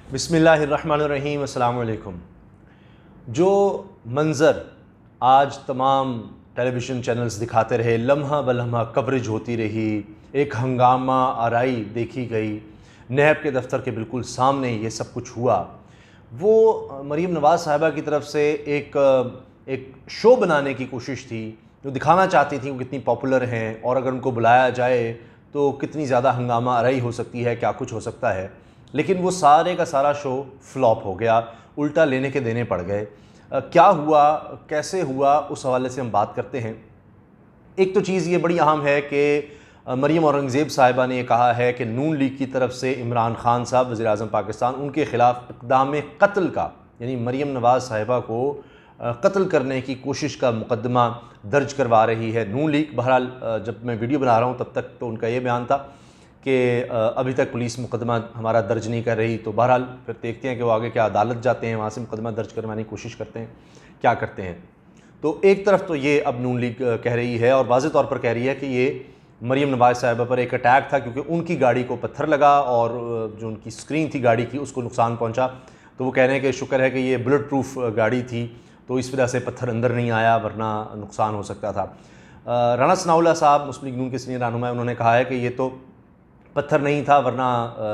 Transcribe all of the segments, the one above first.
बिस्मिल्लाहिर्रहमानिर्रहीम, अस्सलाम वालेकुम। जो मंज़र आज तमाम टेलीविज़न चैनल्स दिखाते रहे, लम्हा बलम्हा कवरेज होती रही, एक हंगामा आराई देखी गई, नैब के दफ्तर के बिल्कुल सामने ये सब कुछ हुआ। वो मरीम नवाज़ साहिबा की तरफ से एक शो बनाने की कोशिश थी, जो दिखाना चाहती थी वो कितनी पॉपुलर हैं और अगर उनको बुलाया जाए तो कितनी ज़्यादा हंगामा आराई हो सकती है, क्या कुछ हो सकता है। लेकिन वो सारे का सारा शो फ्लॉप हो गया, उल्टा लेने के देने पड़ गए। क्या हुआ, कैसे हुआ, उस हवाले से हम बात करते हैं। एक तो चीज़ ये बड़ी अहम है कि मरीम औरंगज़ेब साहिबा ने ये कहा है कि नून लीग की तरफ से इमरान खान साहब वज़ीर-ए-आज़म पाकिस्तान, उनके ख़िलाफ़ इक़दाम कत्ल का, यानी मरीम नवाज़ साहिबा को कत्ल करने की कोशिश का मुकदमा दर्ज करवा रही है नून लीग। बहरहाल जब मैं वीडियो बना रहा हूँ तब तक तो उनका ये बयान था कि अभी तक पुलिस मुकदमा हमारा दर्ज नहीं कर रही। तो बहरहाल फिर देखते हैं कि वो आगे क्या अदालत जाते हैं, वहाँ से मुकदमा दर्ज करवाने की कोशिश करते हैं, क्या करते हैं। तो एक तरफ तो ये अब नून लीग कह रही है और वाज़ेह तौर पर कह रही है कि ये मरीम नवाज़ साहिबा पर एक अटैक था, क्योंकि उनकी गाड़ी को पत्थर लगा और जो उनकी स्क्रीन थी गाड़ी की उसको नुकसान पहुंचा। तो वो कह रहे हैं कि शुक्र है कि ये बुलेट प्रूफ गाड़ी थी, तो इस वजह से पत्थर अंदर नहीं आया, वरना नुकसान हो सकता था। राना सनाउल्लाह साहब, मुस्लिम लीग नून के सीनियर रहनुमा, उन्होंने कहा है कि ये तो पत्थर नहीं था, वरना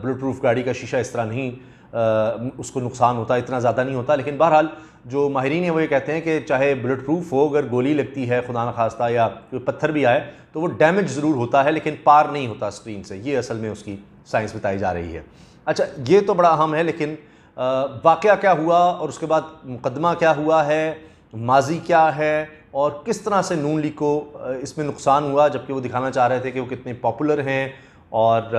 बुलेट प्रूफ गाड़ी का शीशा इस तरह नहीं उसको नुकसान होता, इतना ज़्यादा नहीं होता। लेकिन बहरहाल जो माहिरीन हैं वो ये कहते हैं कि चाहे बुलेट प्रूफ हो, अगर गोली लगती है खुदा न खास्ता या कोई पत्थर भी आए तो वो डैमेज ज़रूर होता है, लेकिन पार नहीं होता स्क्रीन से। ये असल में उसकी साइंस बताई जा रही है। अच्छा, ये तो बड़ा अहम है, लेकिन वाक़या क्या हुआ और उसके बाद मुकदमा क्या हुआ है, माजी क्या है और किस तरह से नून लीग को इसमें नुकसान हुआ, जबकि वो दिखाना चाह रहे थे कि वो कितने पॉपुलर हैं और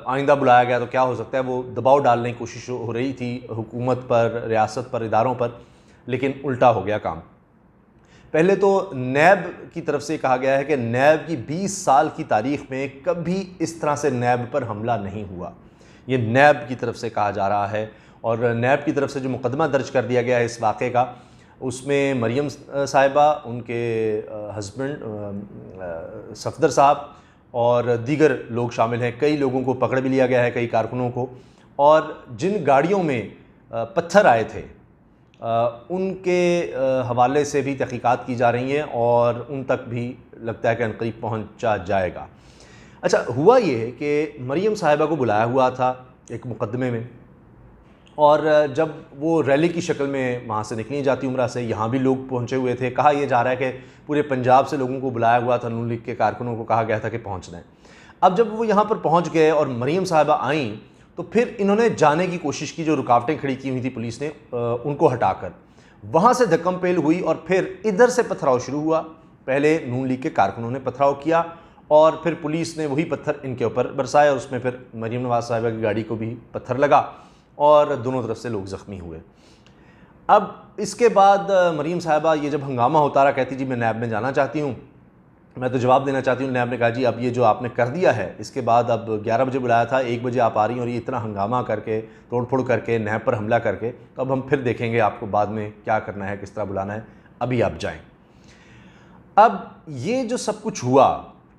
आइंदा बुलाया गया तो क्या हो सकता है। वो दबाव डालने की कोशिश हो रही थी हुकूमत पर, रियासत पर, इदारों पर, लेकिन उल्टा हो गया काम। पहले तो नैब की तरफ से कहा गया है कि नैब की 20 साल की तारीख़ में कभी इस तरह से नैब पर हमला नहीं हुआ। ये नैब की तरफ से कहा जा रहा है और नैब की तरफ से जो मुकदमा दर्ज कर दिया गया है इस वाक़े का, उसमें मरीम साहिबा, उनके हस्बैंड सफदर साहब और दीगर लोग शामिल हैं। कई लोगों को पकड़ भी लिया गया है, कई कारकुनों को। और जिन गाड़ियों में पत्थर आए थे उनके हवाले से भी तहकीकात की जा रही हैं और उन तक भी लगता है कि अनकरीब पहुंचा जाएगा। अच्छा, हुआ ये है कि मरीम साहिबा को बुलाया हुआ था एक मुकदमे में, और जब वो रैली की शक्ल में वहाँ से निकली जाती उम्रा से, यहाँ भी लोग पहुँचे हुए थे। कहा यह जा रहा है कि पूरे पंजाब से लोगों को बुलाया हुआ था, नून लीग के कारकुनों को कहा गया था कि पहुँचना है। अब जब वो यहाँ पर पहुँच गए और मरीम साहिबा आईं, तो फिर इन्होंने जाने की कोशिश की। जो रुकावटें खड़ी की हुई थी पुलिस ने, उनको हटाकर वहाँ से धक्कम पेल हुई और फिर इधर से पथराव शुरू हुआ। पहले नून लीग के कारकुनों ने पथराव किया और फिर पुलिस ने वही पत्थर इनके ऊपर बरसाए और उसमें फिर मरीम नवाज़ साहिबा की गाड़ी को भी पत्थर लगा और दोनों तरफ से लोग ज़ख्मी हुए। अब इसके बाद मरीम साहिबा ये जब हंगामा होता रहा, कहती जी मैं नैब में जाना चाहती हूँ, मैं तो जवाब देना चाहती हूँ। नैब ने कहा जी अब ये जो आपने कर दिया है, इसके बाद अब 11 बजे बुलाया था, 1 बजे आप आ रही हैं और ये इतना हंगामा करके, तोड़फोड़ करके, नैब पर हमला करके, तो अब हम फिर देखेंगे आपको बाद में क्या करना है, किस तरह बुलाना है, अभी आप जाएँ। अब ये जो सब कुछ हुआ,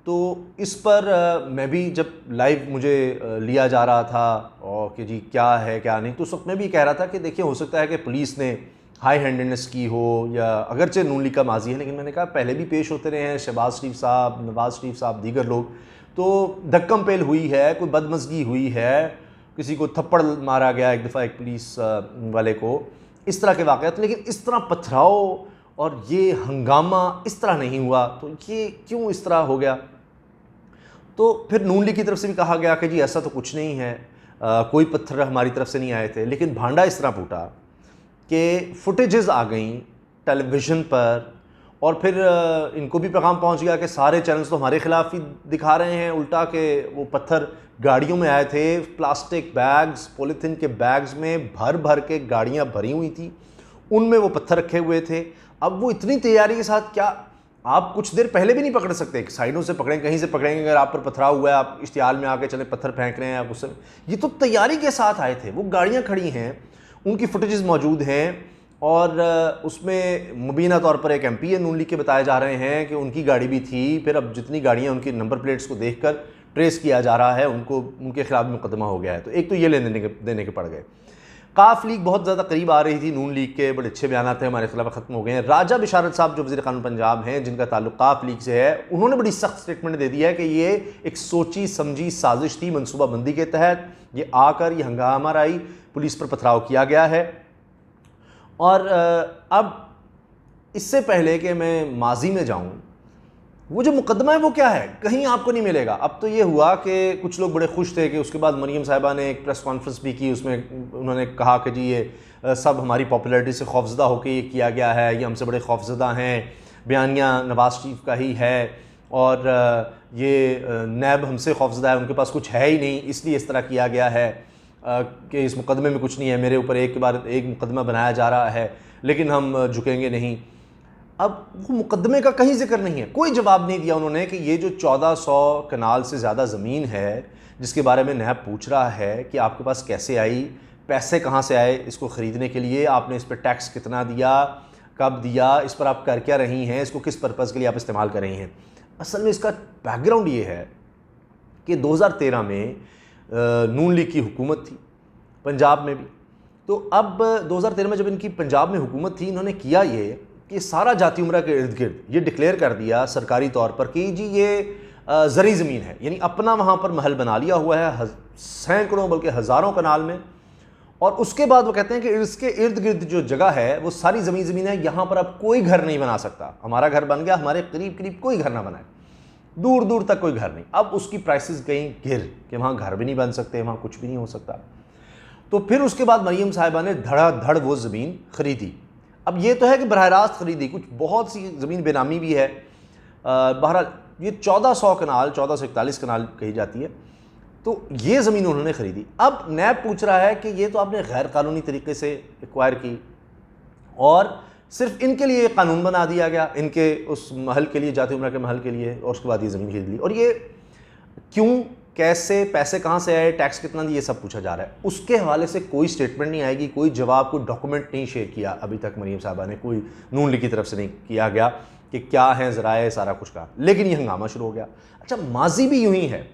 तो इस पर मैं भी जब लाइव मुझे लिया जा रहा था और कि जी क्या है क्या नहीं, तो उस वक्त मैं भी कह रहा था कि देखिए हो सकता है कि पुलिस ने हाई हैंडेडनेस की हो, या अगरचे नून लीग का माजी है, लेकिन मैंने कहा पहले भी पेश होते रहे हैं शहबाज शरीफ साहब, नवाज़ शरीफ साहब, दीगर लोग। तो धक्कम पेल हुई है, कोई बदमज़गी हुई है, किसी को थप्पड़ मारा गया एक दफ़ा एक पुलिस वाले को, इस तरह के वाक़यात, लेकिन इस तरह पथराव और ये हंगामा इस तरह नहीं हुआ। तो ये क्यों इस तरह हो गया? तो फिर नून लीग की तरफ से भी कहा गया कि जी ऐसा तो कुछ नहीं है, कोई पत्थर हमारी तरफ से नहीं आए थे। लेकिन भांडा इस तरह फूटा कि फुटेजेस आ गई टेलीविज़न पर और फिर इनको भी पैगाम पहुंच गया कि सारे चैनल्स तो हमारे ख़िलाफ़ ही दिखा रहे हैं उल्टा, के वो पत्थर गाड़ियों में आए थे, प्लास्टिक बैग्स, पॉलीथीन के बैग्स में भर भर के गाड़ियाँ भरी हुई थी, उनमें वो पत्थर रखे हुए थे। अब वो इतनी तैयारी के साथ, क्या आप कुछ देर पहले भी नहीं पकड़ सकते? साइडों से पकड़ें, कहीं से पकड़ेंगे, अगर आप पर पथराव हुआ है, आप इश्तिहाल में आके चले पत्थर फेंक रहे हैं आप उससे। ये तो तैयारी के साथ आए थे, वो गाड़ियाँ खड़ी हैं, उनकी फुटेजेस मौजूद हैं और उसमें मुबीना तौर पर एक MP है नून लीग के बताए जा रहे हैं कि उनकी गाड़ी भी थी। फिर अब जितनी गाड़ियाँ, उनकी नंबर प्लेट्स को देखकर ट्रेस किया जा रहा है, उनको उनके खिलाफ मुकदमा हो गया है। तो एक तो ये लेने देने के पड़ गए। काफ लीग बहुत ज़्यादा करीब आ रही थी नून लीग के, बड़े अच्छे बयान थे हमारे खिलाफ ख़त्म हो गए हैं। राजा बिशारत साहब जो वज़ीर क़ानून पंजाब हैं, जिनका ताल्लुक काफ लीग से है, उन्होंने बड़ी सख्त स्टेटमेंट दे दी है कि ये एक सोची समझी साजिश थी, मनसूबाबंदी के तहत ये आकर ये हंगामा आई, पुलिस पर पथराव किया गया है। और अब इससे पहले कि मैं माजी में जाऊँ, वो जो मुकदमा है वो क्या है, कहीं आपको नहीं मिलेगा। अब तो ये हुआ कि कुछ लोग बड़े खुश थे कि उसके बाद मरीम साहिबा ने एक प्रेस कॉन्फ्रेंस भी की, उसमें उन्होंने कहा कि जी ये सब हमारी पॉपुलैरिटी से खौफजदा होकर ये किया गया है, ये हमसे बड़े खौफजदा हैं, बयानिया नवाज शरीफ का ही है और ये नैब हमसे खौफजदा है, उनके पास कुछ है ही नहीं, इसलिए इस तरह किया गया है कि इस मुकदमे में कुछ नहीं है, मेरे ऊपर एक के बाद एक मुकदमा बनाया जा रहा है, लेकिन हम झुकेंगे नहीं। अब वो मुकदमे का कहीं जिक्र नहीं है, कोई जवाब नहीं दिया उन्होंने कि ये जो 1400 कनाल से ज़्यादा ज़मीन है जिसके बारे में नैब पूछ रहा है कि आपके पास कैसे आई, पैसे कहाँ से आए इसको ख़रीदने के लिए, आपने इस पर टैक्स कितना दिया, कब दिया, इस पर आप कर क्या रही हैं, इसको किस पर्पज़ के लिए आप इस्तेमाल कर रही हैं। असल में इसका बैकग्राउंड ये है कि 2013 में नून लीग की हुकूमत थी पंजाब में भी। तो अब 2013 में जब इनकी पंजाब में हुकूमत थी, इन्होंने किया ये कि सारा जाती उमरा के इर्द गिर्द ये डिक्लेयर कर दिया सरकारी तौर पर कि जी ये ज़री ज़मीन है, यानी अपना वहाँ पर महल बना लिया हुआ है सैकड़ों बल्कि हज़ारों कनाल में। और उसके बाद वो कहते हैं कि इसके इर्द गिर्द जो जगह है वो सारी ज़मीन है, यहाँ पर अब कोई घर नहीं बना सकता, हमारा घर बन गया, हमारे करीब करीब कोई घर ना बनाए, दूर दूर तक कोई घर नहीं। अब उसकी प्राइसेस गई गिर कि वहाँ घर भी नहीं बन सकते, वहाँ कुछ भी नहीं हो सकता। तो फिर उसके बाद मरीम साहिबा ने धड़ाधड़ वो ज़मीन ख़रीदी। अब ये तो है कि बरह रास्त ख़रीदी, कुछ बहुत सी ज़मीन बेनामी भी है। बहरहाल ये 1400 कनाल, 1441 कनाल कही जाती है, तो ये ज़मीन उन्होंने ख़रीदी। अब नैब पूछ रहा है कि ये तो आपने गैर कानूनी तरीके से एक्वायर की और सिर्फ इनके लिए कानून बना दिया गया, इनके उस महल के लिए, जाती उमरा के महल के लिए, और उसके बाद ये ज़मीन खरीद ली। और ये क्यों, कैसे, पैसे कहाँ से आए, टैक्स कितना दिए, ये सब पूछा जा रहा है। उसके हवाले से कोई स्टेटमेंट नहीं आएगी, कोई जवाब, कोई डॉक्यूमेंट नहीं शेयर किया अभी तक मरीम साहबा ने, कोई नून लीग की तरफ से नहीं किया गया कि क्या है ज़राए, सारा कुछ कहा। लेकिन ये हंगामा शुरू हो गया। अच्छा, माजी भी यूँ ही है,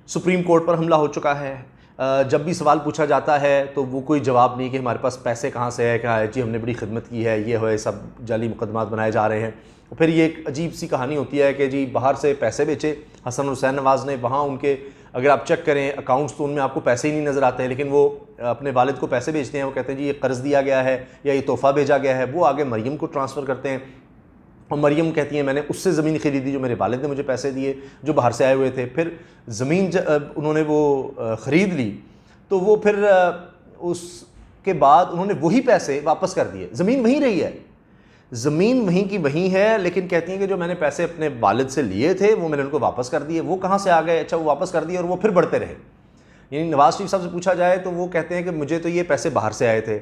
सुप्रीम कोर्ट पर हमला हो चुका है, जब भी सवाल पूछा जाता है तो वो कोई जवाब नहीं कि हमारे पास पैसे कहाँ से है, क्या है जी हमने बड़ी खिदमत की है, ये है, सब जाली मुकदमात बनाए जा रहे हैं। फिर ये एक अजीब सी कहानी होती है कि जी बाहर से पैसे बेचे हसन हुसैन नवाज़ ने, वहाँ उनके अगर आप चेक करें अकाउंट्स तो उनमें आपको पैसे ही नहीं नज़र आते हैं, लेकिन वो अपने वालिद को पैसे भेजते हैं, वो कहते हैं जी ये कर्ज़ दिया गया है या ये तोहफ़ा भेजा गया है, वो आगे मरीम को ट्रांसफ़र करते हैं और मरीम कहती है मैंने उससे ज़मीन ख़रीदी जो मेरे वालिद ने मुझे पैसे दिए जो बाहर से आए हुए थे। फिर ज़मीन उन्होंने वो ख़रीद ली तो वो फिर उसके बाद उन्होंने वही पैसे वापस कर दिए, ज़मीन वहीं रही है, ज़मीन वहीं की वहीं है, लेकिन कहती हैं कि जो मैंने पैसे अपने वालिद से लिए थे वो मैंने उनको वापस कर दिए। वो कहाँ से आ गए? अच्छा, वो वापस कर दिए और वो फिर बढ़ते रहे। यानी नवाज शरीफ साहब से पूछा जाए तो वो कहते हैं कि मुझे तो ये पैसे बाहर से आए थे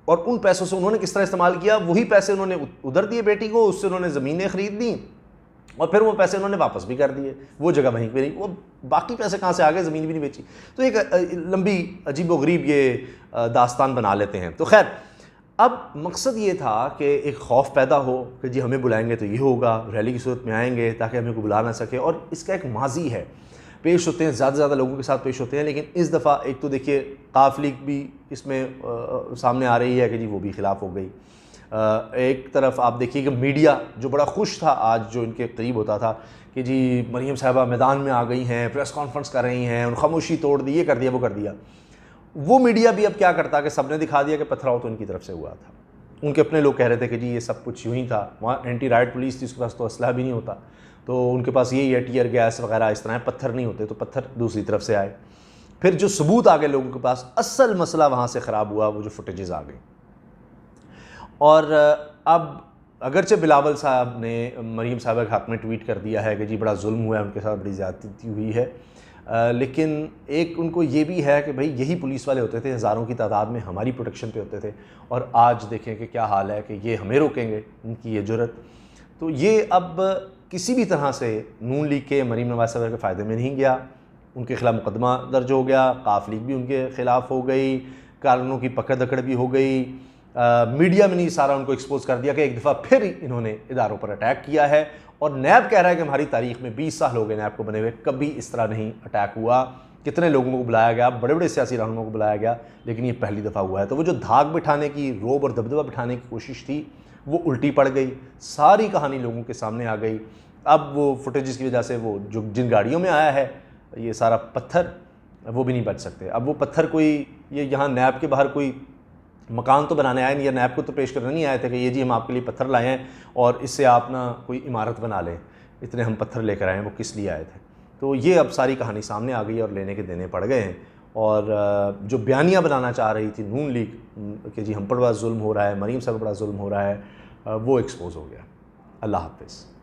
और उन पैसों से उन्होंने किस तरह इस्तेमाल किया, वही पैसे उन्होंने उधर दिए बेटी को, उससे उन्होंने ज़मीनें ख़रीद दी और फिर वो पैसे उन्होंने वापस भी कर दिए, वो जगह वहीं पर रही, वो बाकी पैसे कहाँ से आ गए, ज़मीन भी नहीं बेची। तो एक लंबी अजीबोगरीब ये दास्तान बना लेते हैं। तो खैर, अब मकसद ये था कि एक खौफ पैदा हो कि जी हमें बुलाएंगे तो ये होगा, रैली की सूरत में आएंगे ताकि हमें को बुला ना सके, और इसका एक माजी है, पेश होते हैं, ज़्यादा लोगों के साथ पेश होते हैं। लेकिन इस दफ़ा एक तो देखिए काफ लीग भी इसमें सामने आ रही है कि जी वो भी ख़िलाफ़ हो गई। एक तरफ आप देखिए कि मीडिया जो बड़ा खुश था आज, जो इनके करीब होता था कि जी मरीम साहिबा मैदान में आ गई हैं, प्रेस कॉन्फ्रेंस कर रही हैं, उन खामोशी तोड़ दी, ये कर दिया वो कर दिया, वो मीडिया भी अब क्या करता कि सबने दिखा दिया कि पथराव तो उनकी तरफ से हुआ था। उनके अपने लोग कह रहे थे कि जी ये सब कुछ यूँ ही था, वहाँ एंटी राइट पुलिस थी, उसके पास तो असलहा भी नहीं होता, तो उनके पास यही है टीयर गैस वगैरह इस तरह, पत्थर नहीं होते तो पत्थर दूसरी तरफ से आए। फिर जो सबूत आ गए लोगों के पास, असल मसला वहाँ से ख़राब हुआ, वो जो फुटेजेस आ गई। और अब अगरचे बिलावल साहब ने मरीम साहबा के हक़ में ट्वीट कर दिया है कि जी बड़ा जुल्म हुआ है, उनके साथ बड़ी ज़्यादती हुई है, लेकिन एक उनको ये भी है कि भाई यही पुलिस वाले होते थे, हज़ारों की तादाद में हमारी प्रोटेक्शन पे होते थे, और आज देखें कि क्या हाल है कि ये हमें रोकेंगे, इनकी ये जुर्रत। तो ये अब किसी भी तरह से नून लीग के मरीम नवाज़ साहब के फ़ायदे में नहीं गया, उनके खिलाफ मुकदमा दर्ज हो गया, काफ लीग भी उनके ख़िलाफ़ हो गई, कानूनों की पकड़ दकड़ भी हो गई, मीडिया में नहीं सारा उनको एक्सपोज कर दिया कि एक दफ़ा फिर इन्होंने इदारों पर अटैक किया है। और नैब कह रहा है कि हमारी तारीख़ में 20 साल हो गए नैब को बने हुए, कभी इस तरह नहीं अटैक हुआ कितने लोगों को बुलाया गया, बड़े बड़े सियासी रहनुमाओं को बुलाया गया, लेकिन ये पहली दफ़ा हुआ है। तो वो जो धाक बिठाने की, रोब और दबदबा बिठाने की कोशिश थी वो उल्टी पड़ गई, सारी कहानी लोगों के सामने आ गई। अब वो फुटेजेस की वजह से वो जो जिन गाड़ियों में आया है ये सारा पत्थर, वो भी नहीं बच सकते। अब वो पत्थर कोई, ये यहाँ नैब के बाहर कोई मकान तो बनाने आए नहीं, या नैब को तो पेश करने नहीं आए थे कि ये जी हम आपके लिए पत्थर लाए हैं और इससे आप ना कोई इमारत बना लें, इतने हम पत्थर लेकर आए हैं। वो किस लिए आए थे? तो ये अब सारी कहानी सामने आ गई और लेने के देने पड़ गए हैं। और जो बयानियाँ बनाना चाह रही थी नून लीग कि जी हम पर बड़ा जुल्म हो रहा है, मरीम साहब पर बड़ा जुल्म हो रहा है, वो एक्सपोज हो गया। अल्लाह हाफ़िज़।